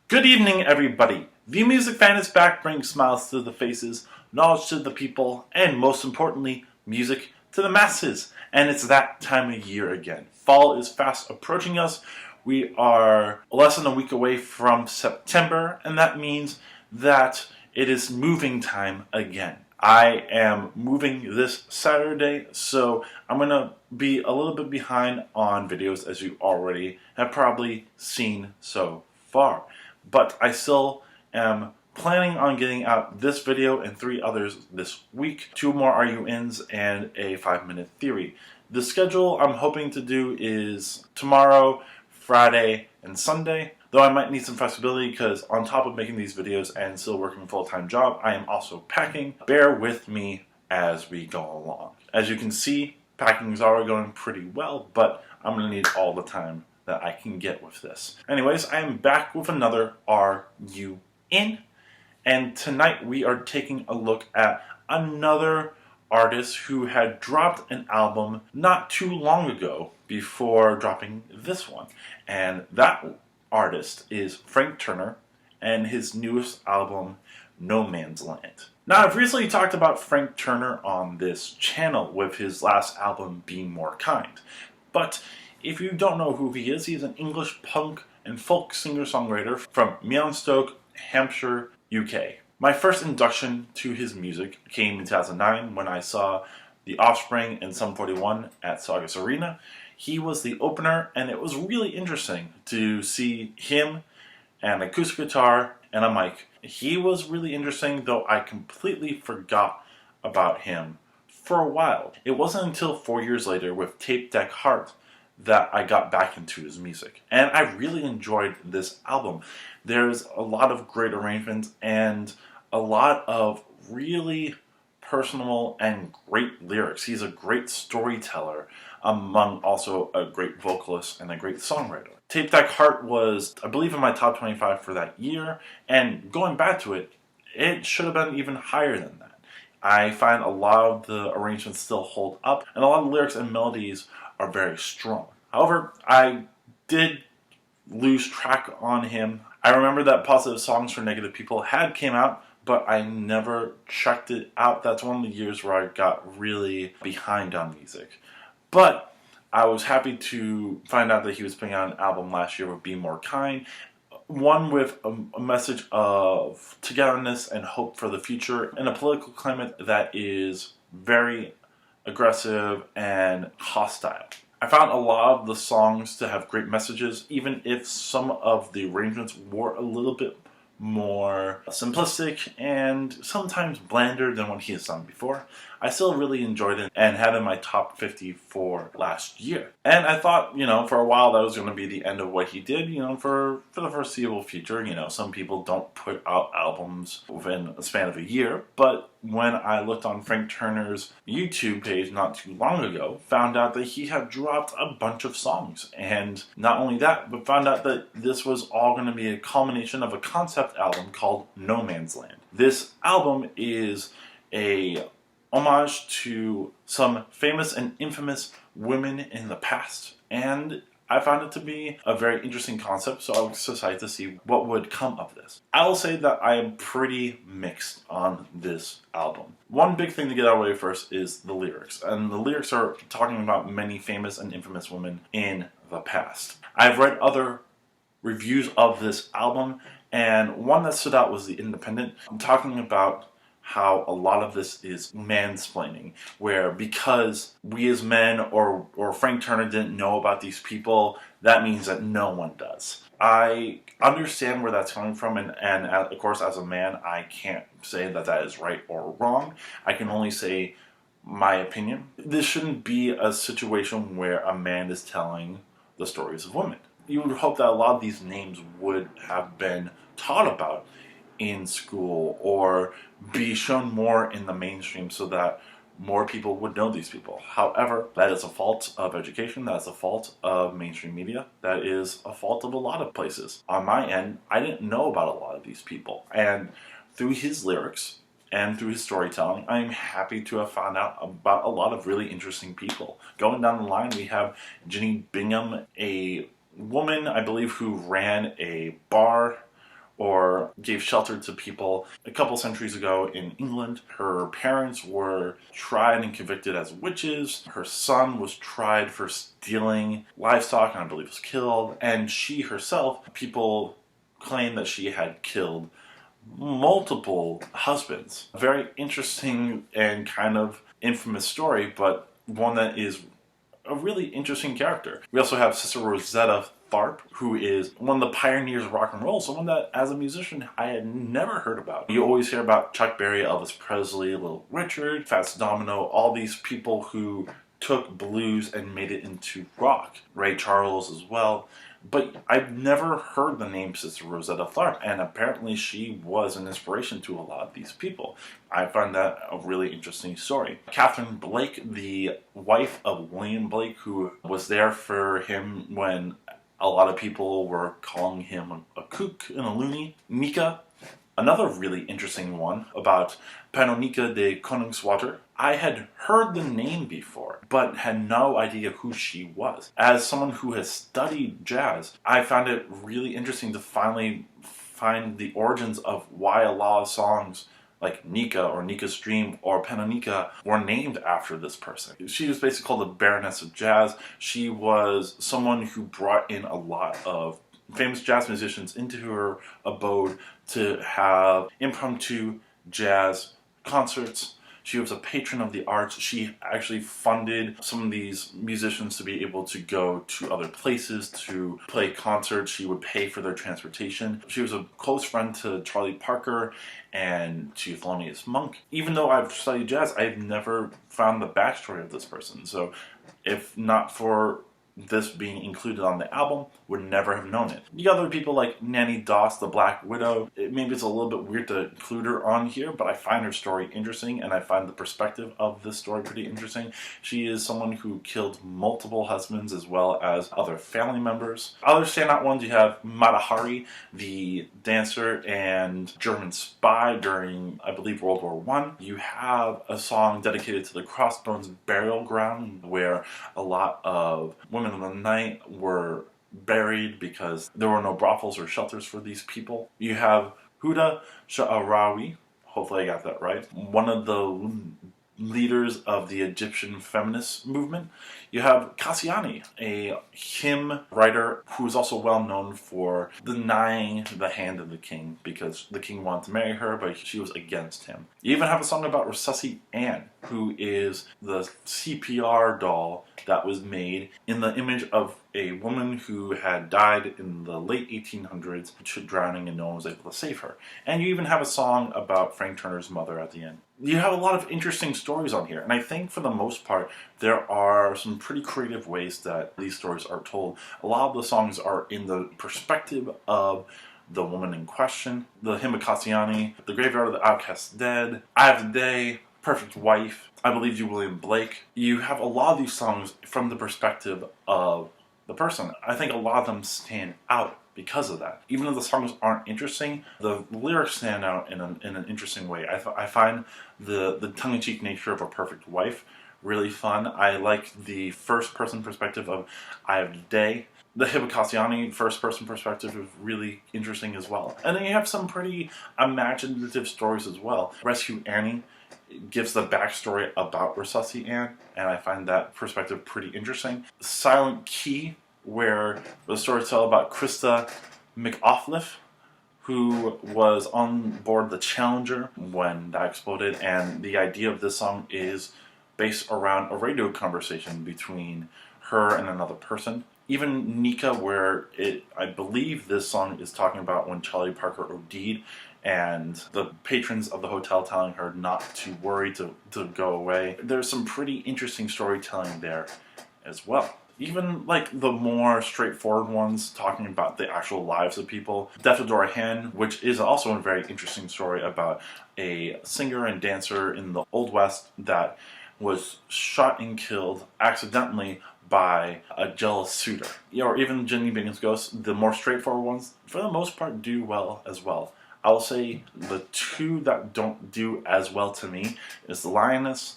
Good evening, everybody. The Music Fan is back, bringing smiles to the faces, knowledge to the people, and most importantly, music to the masses. And it's that time of year again. Fall is fast approaching us. We are less than a week away from September, and that means that it is moving time again. I am moving this Saturday, so I'm going to be a little bit behind on videos, as you already have probably seen so far. But I still am planning on getting out this video and 3 others this week. 2 more Are You Ins and a 5-minute theory. The schedule I'm hoping to do is tomorrow, Friday, and Sunday. Though I might need some flexibility because on top of making these videos and still working a full-time job, I am also packing. Bear with me as we go along. As you can see, packing is already going pretty well, but I'm going to need all the time that I can get with this. Anyways, I am back with another Are You In? And tonight we are taking a look at another artist who had dropped an album not too long ago before dropping this one. And that artist is Frank Turner and his newest album, No Man's Land. Now, I've recently talked about Frank Turner on this channel with his last album, Be More Kind. But if you don't know who he is, he's an English punk and folk singer-songwriter from Meonstoke, Hampshire, UK. My first induction to his music came in 2009 when I saw The Offspring and Sum 41 at Saugus Arena. He was the opener, and it was really interesting to see him and an acoustic guitar and a mic. He was really interesting, though I completely forgot about him for a while. It wasn't until 4 years later with Tape Deck Heart that I got back into his music. And I really enjoyed this album. There's a lot of great arrangements and a lot of really personal and great lyrics. He's a great storyteller, among also a great vocalist and a great songwriter. Tape Deck Heart was, I believe, in my top 25 for that year, and going back to it, it should have been even higher than that. I find a lot of the arrangements still hold up, and a lot of the lyrics and melodies are very strong. However, I did lose track on him. I remember that Positive Songs for Negative People had came out, but I never checked it out. That's one of the years where I got really behind on music. But I was happy to find out that he was putting out an album last year with Be More Kind, one with a message of togetherness and hope for the future in a political climate that is very aggressive and hostile. I found a lot of the songs to have great messages, even if some of the arrangements were a little bit more simplistic and sometimes blander than what he has done before. I still really enjoyed it and had it in my top 50 for last year. And I thought, for a while that was going to be the end of what he did, for the foreseeable future. Some people don't put out albums within a span of a year, but when I looked on Frank Turner's YouTube page not too long ago, found out that he had dropped a bunch of songs. And not only that, but found out that this was all going to be a culmination of a concept album called No Man's Land. This album is a homage to some famous and infamous women in the past, and I found it to be a very interesting concept, so I was excited to see what would come of this. I will say that I am pretty mixed on this album. One big thing to get out of the way first is the lyrics, and the lyrics are talking about many famous and infamous women in the past. I've read other reviews of this album, and one that stood out was The Independent. I'm talking about how a lot of this is mansplaining, where because we as men or Frank Turner didn't know about these people, that means that no one does. I understand where that's coming from, and of course as a man I can't say that that is right or wrong. I can only say my opinion. This shouldn't be a situation where a man is telling the stories of women. You would hope that a lot of these names would have been taught about in school or be shown more in the mainstream so that more people would know these people. However, that is a fault of education, that's a fault of mainstream media, that is a fault of a lot of places. On my end, I didn't know about a lot of these people, and through his lyrics and through his storytelling, I'm happy to have found out about a lot of really interesting people. Going down the line, we have Ginny Bingham, a woman, I believe, who ran a bar or gave shelter to people. A couple centuries ago in England, her parents were tried and convicted as witches. Her son was tried for stealing livestock and I believe was killed. And she herself, people claim that she had killed multiple husbands. A very interesting and kind of infamous story, but one that is a really interesting character. We also have Sister Rosetta Tharpe, who is one of the pioneers of rock and roll, someone that as a musician I had never heard about. You always hear about Chuck Berry, Elvis Presley, Little Richard, Fats Domino, all these people who took blues and made it into rock. Ray Charles as well. But I've never heard the name Sister Rosetta Tharpe, and apparently she was an inspiration to a lot of these people. I find that a really interesting story. Catherine Blake, the wife of William Blake, who was there for him when a lot of people were calling him a kook and a loony. Nika, another really interesting one about Panonika de Koningswater. I had heard the name before, but had no idea who she was. As someone who has studied jazz, I found it really interesting to finally find the origins of why a lot of songs like Nika or Nika's Dream or Panonika were named after this person. She was basically called the Baroness of Jazz. She was someone who brought in a lot of famous jazz musicians into her abode to have impromptu jazz concerts. She was a patron of the arts. She actually funded some of these musicians to be able to go to other places to play concerts. She would pay for their transportation. She was a close friend to Charlie Parker and to Thelonious Monk. Even though I've studied jazz, I've never found the backstory of this person. So if not for this being included on the album, would never have known it. The other people like Nanny Doss, the Black Widow, maybe it's a little bit weird to include her on here, but I find her story interesting and I find the perspective of this story pretty interesting. She is someone who killed multiple husbands as well as other family members. Other standout ones, you have Mata Hari, the dancer and German spy during, I believe, World War I. You have a song dedicated to the Crossbones Burial Ground where a lot of women of the night were buried because there were no brothels or shelters for these people. You have Huda Sha'arawi, hopefully I got that right, one of the leaders of the Egyptian feminist movement. You have Kassiani, a hymn writer who is also well known for denying the hand of the king because the king wanted to marry her, but she was against him. You even have a song about Resusci Ann, who is the CPR doll that was made in the image of a woman who had died in the late 1800s, drowning, and no one was able to save her. And you even have a song about Frank Turner's mother at the end. You have a lot of interesting stories on here, and I think for the most part there are some pretty creative ways that these stories are told. A lot of the songs are in the perspective of the woman in question. The Hymn of Kassiani, The Graveyard of the Outcast Dead, I Have the Day, Perfect Wife, I Believe You, William Blake. You have a lot of these songs from the perspective of the person. I think a lot of them stand out because of that. Even though the songs aren't interesting, the lyrics stand out in an interesting way. I find the tongue-in-cheek nature of A Perfect Wife really fun. I like the first-person perspective of I Have the Day. The Hymn of Kassiani first-person perspective is really interesting as well. And then you have some pretty imaginative stories as well. Rescue Annie gives the backstory about Resusci Ann, and I find that perspective pretty interesting. Silent Key, where the stories tell about Krista McAuliffe, who was on board the Challenger when that exploded, and the idea of this song is based around a radio conversation between her and another person. Even Nika, where I believe this song is talking about when Charlie Parker OD'd, and the patrons of the hotel telling her not to worry, to go away. There's some pretty interesting storytelling there as well. Even like the more straightforward ones talking about the actual lives of people. Death of Dora Hand, which is also a very interesting story about a singer and dancer in the Old West that was shot and killed accidentally by a jealous suitor. Or even Jenny Bingham's Ghost, the more straightforward ones, for the most part, do well as well. I'll say the two that don't do as well to me is The Lioness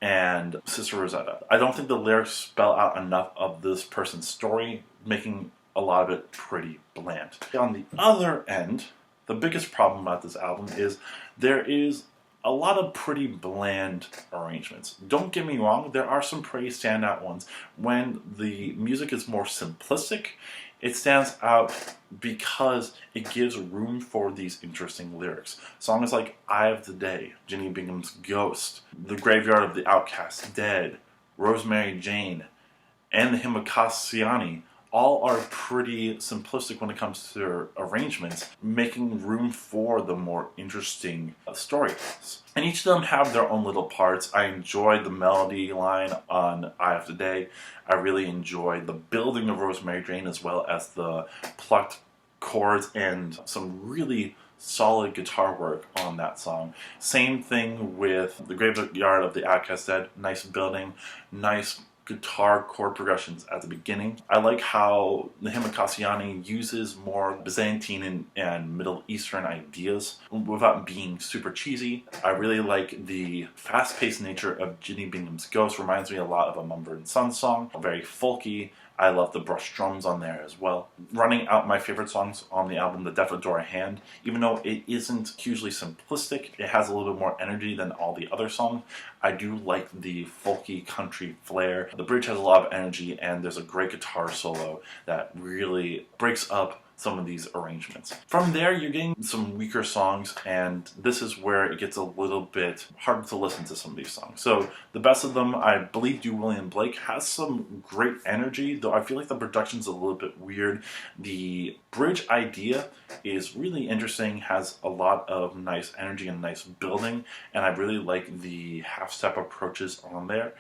and Sister Rosetta. I don't think the lyrics spell out enough of this person's story, making a lot of it pretty bland. On the other end, The biggest problem about this album is there is a lot of pretty bland arrangements. Don't get me wrong, there are some pretty standout ones. When the music is more simplistic, it stands out because it gives room for these interesting lyrics. Songs like Eye of the Day, Ginny Bingham's Ghost, The Graveyard of the Outcast Dead, Rosemary Jane, and the Hymn of Kassiani all are pretty simplistic when it comes to their arrangements, making room for the more interesting stories. And each of them have their own little parts. I enjoyed the melody line on Eye of the Day. I really enjoyed the building of Rosemary Jane, as well as the plucked chords and some really solid guitar work on that song. Same thing with The Graveyard of the Outcast Dead. Nice building, nice guitar chord progressions at the beginning. I like how the Hymn of Kassiani uses more Byzantine and Middle Eastern ideas without being super cheesy. I really like the fast-paced nature of Ginny Bingham's Ghost. Reminds me a lot of a Mumford & Sons song. Very folky. I love the brush drums on there as well. Running out my favorite songs on the album, The Death of Dora Hand, even though it isn't hugely simplistic, it has a little bit more energy than all the other songs. I do like the folky country flair. The bridge has a lot of energy, and there's a great guitar solo that really breaks up some of these arrangements. From there, you're getting some weaker songs, and this is where it gets a little bit harder to listen to some of these songs. So the best of them, I believe, Do William Blake has some great energy, though I feel like the production's a little bit weird. The bridge idea is really interesting, has a lot of nice energy and nice building, and I really like the half-step approaches on there.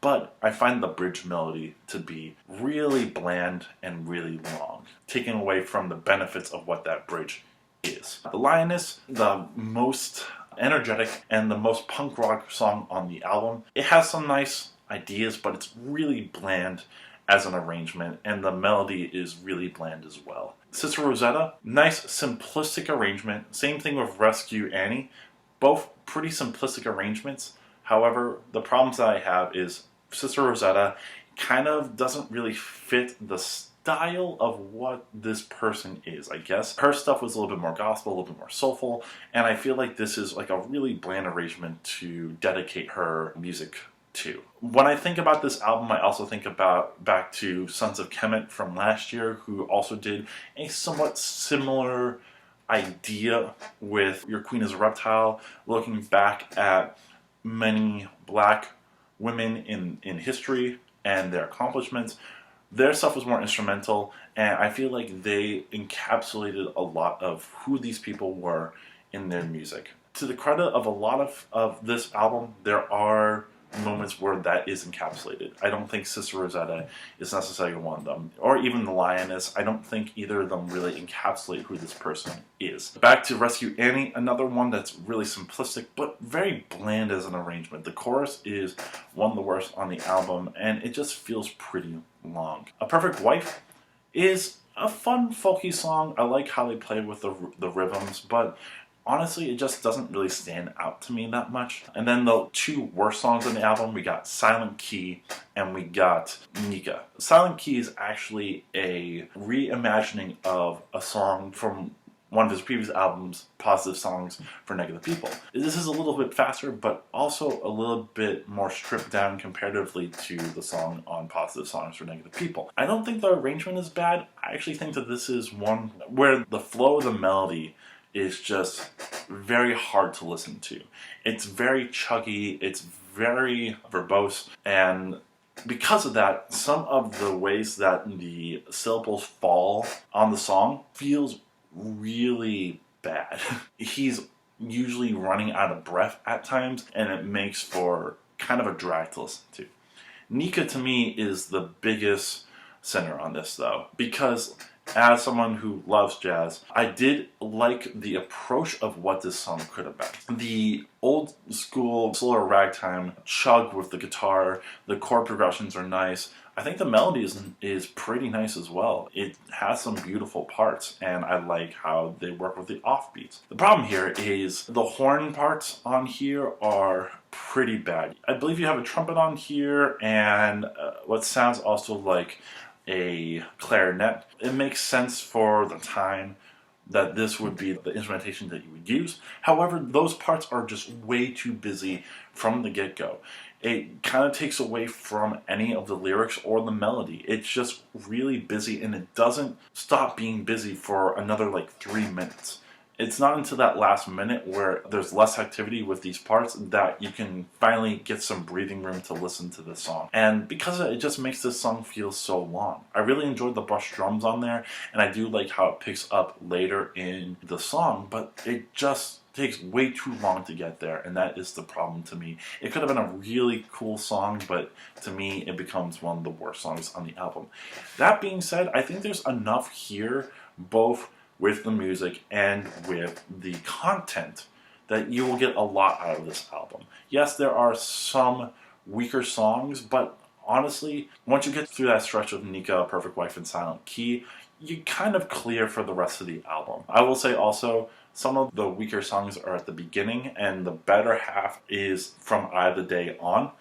But I find the bridge melody to be really bland and really long, taking away from the benefits of what that bridge is. The Lioness, the most energetic and the most punk rock song on the album, it has some nice ideas, but it's really bland as an arrangement, and the melody is really bland as well. Sister Rosetta, nice simplistic arrangement. Same thing with Rescue Annie. Both pretty simplistic arrangements. However, the problems that I have is Sister Rosetta kind of doesn't really fit the style of what this person is, I guess. Her stuff was a little bit more gospel, a little bit more soulful, and I feel like this is like a really bland arrangement to dedicate her music to. When I think about this album, I also think about back to Sons of Kemet from last year, who also did a somewhat similar idea with Your Queen is a Reptile, looking back at many black women in history and their accomplishments. Their stuff was more instrumental, and I feel like they encapsulated a lot of who these people were in their music. To the credit of a lot of this album, there are moments where that is encapsulated. I don't think Sister Rosetta is necessarily one of them, or even The Lioness. I don't think either of them really encapsulate who this person is. Back to Rescue Annie, another one that's really simplistic, but very bland as an arrangement. The chorus is one of the worst on the album, and it just feels pretty long. A Perfect Wife is a fun, folky song. I like how they play with the rhythms, but honestly, it just doesn't really stand out to me that much. And then the two worst songs on the album, we got Silent Key and we got Nika. Silent Key is actually a reimagining of a song from one of his previous albums, Positive Songs for Negative People. This is a little bit faster, but also a little bit more stripped down comparatively to the song on Positive Songs for Negative People. I don't think the arrangement is bad. I actually think that this is one where the flow of the melody is just very hard to listen to. It's very chuggy, it's very verbose, and because of that, some of the ways that the syllables fall on the song feels really bad. He's usually running out of breath at times, and it makes for kind of a drag to listen to. Nika, to me, is the biggest sinner on this, though, because as someone who loves jazz, I did like the approach of what this song could have been. The old school slower ragtime chug with the guitar, the chord progressions are nice. I think the melody is pretty nice as well. It has some beautiful parts, and I like how they work with the offbeats. The problem here is the horn parts on here are pretty bad. I believe you have a trumpet on here and what sounds also like a clarinet. It makes sense for the time, that this would be the instrumentation that you would use. However, those parts are just way too busy from the get-go. It kind of takes away from any of the lyrics or the melody. It's just really busy, and it doesn't stop being busy for another like 3 minutes. It's not until that last minute where there's less activity with these parts that you can finally get some breathing room to listen to this song. And because of it just makes this song feel so long. I really enjoyed the brush drums on there, and I do like how it picks up later in the song, but it just takes way too long to get there, and that is the problem to me. It could have been a really cool song, but to me it becomes one of the worst songs on the album. That being said, I think there's enough here, both with the music and with the content, that you will get a lot out of this album. Yes, there are some weaker songs, but honestly, once you get through that stretch of Nika, Perfect Wife, and Silent Key, you kind of clear for the rest of the album. I will say also, some of the weaker songs are at the beginning, and the better half is from Eye of the Day on.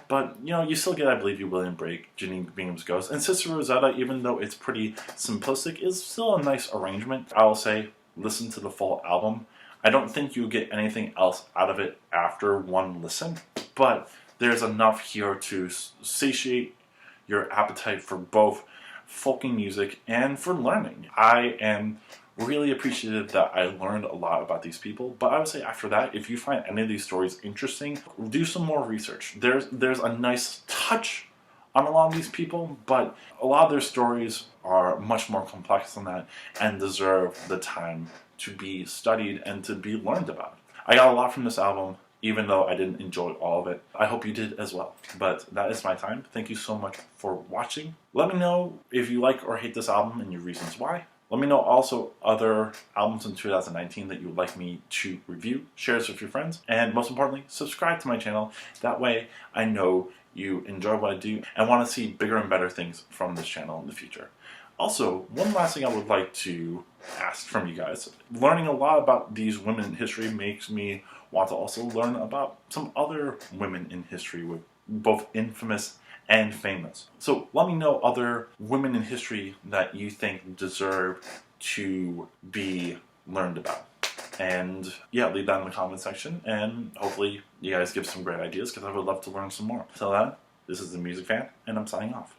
But, you know, you still get I Believe You, William Break, Janine Bingham's Ghost, and Sister Rosetta, even though it's pretty simplistic, is still a nice arrangement. I will say, listen to the full album. I don't think you get anything else out of it after one listen, but there's enough here to satiate your appetite for both folky music and for learning. I am really appreciative that I learned a lot about these people, but I would say after that, if you find any of these stories interesting, do some more research. There's a nice touch on a lot of these people, but a lot of their stories are much more complex than that and deserve the time to be studied and to be learned about. I got a lot from this album, even though I didn't enjoy all of it. I hope you did as well. But that is my time. Thank you so much for watching. Let me know if you like or hate this album and your reasons why. Let me know also other albums in 2019 that you would like me to review. Share this with your friends. And most importantly, subscribe to my channel. That way I know you enjoy what I do and want to see bigger and better things from this channel in the future. Also, one last thing I would like to ask from you guys. Learning a lot about these women in history makes me want to also learn about some other women in history, with both infamous and famous. So let me know other women in history that you think deserve to be learned about. And yeah, leave that in the comment section, and hopefully you guys give some great ideas, because I would love to learn some more. Until then, this is The Music Fan, and I'm signing off.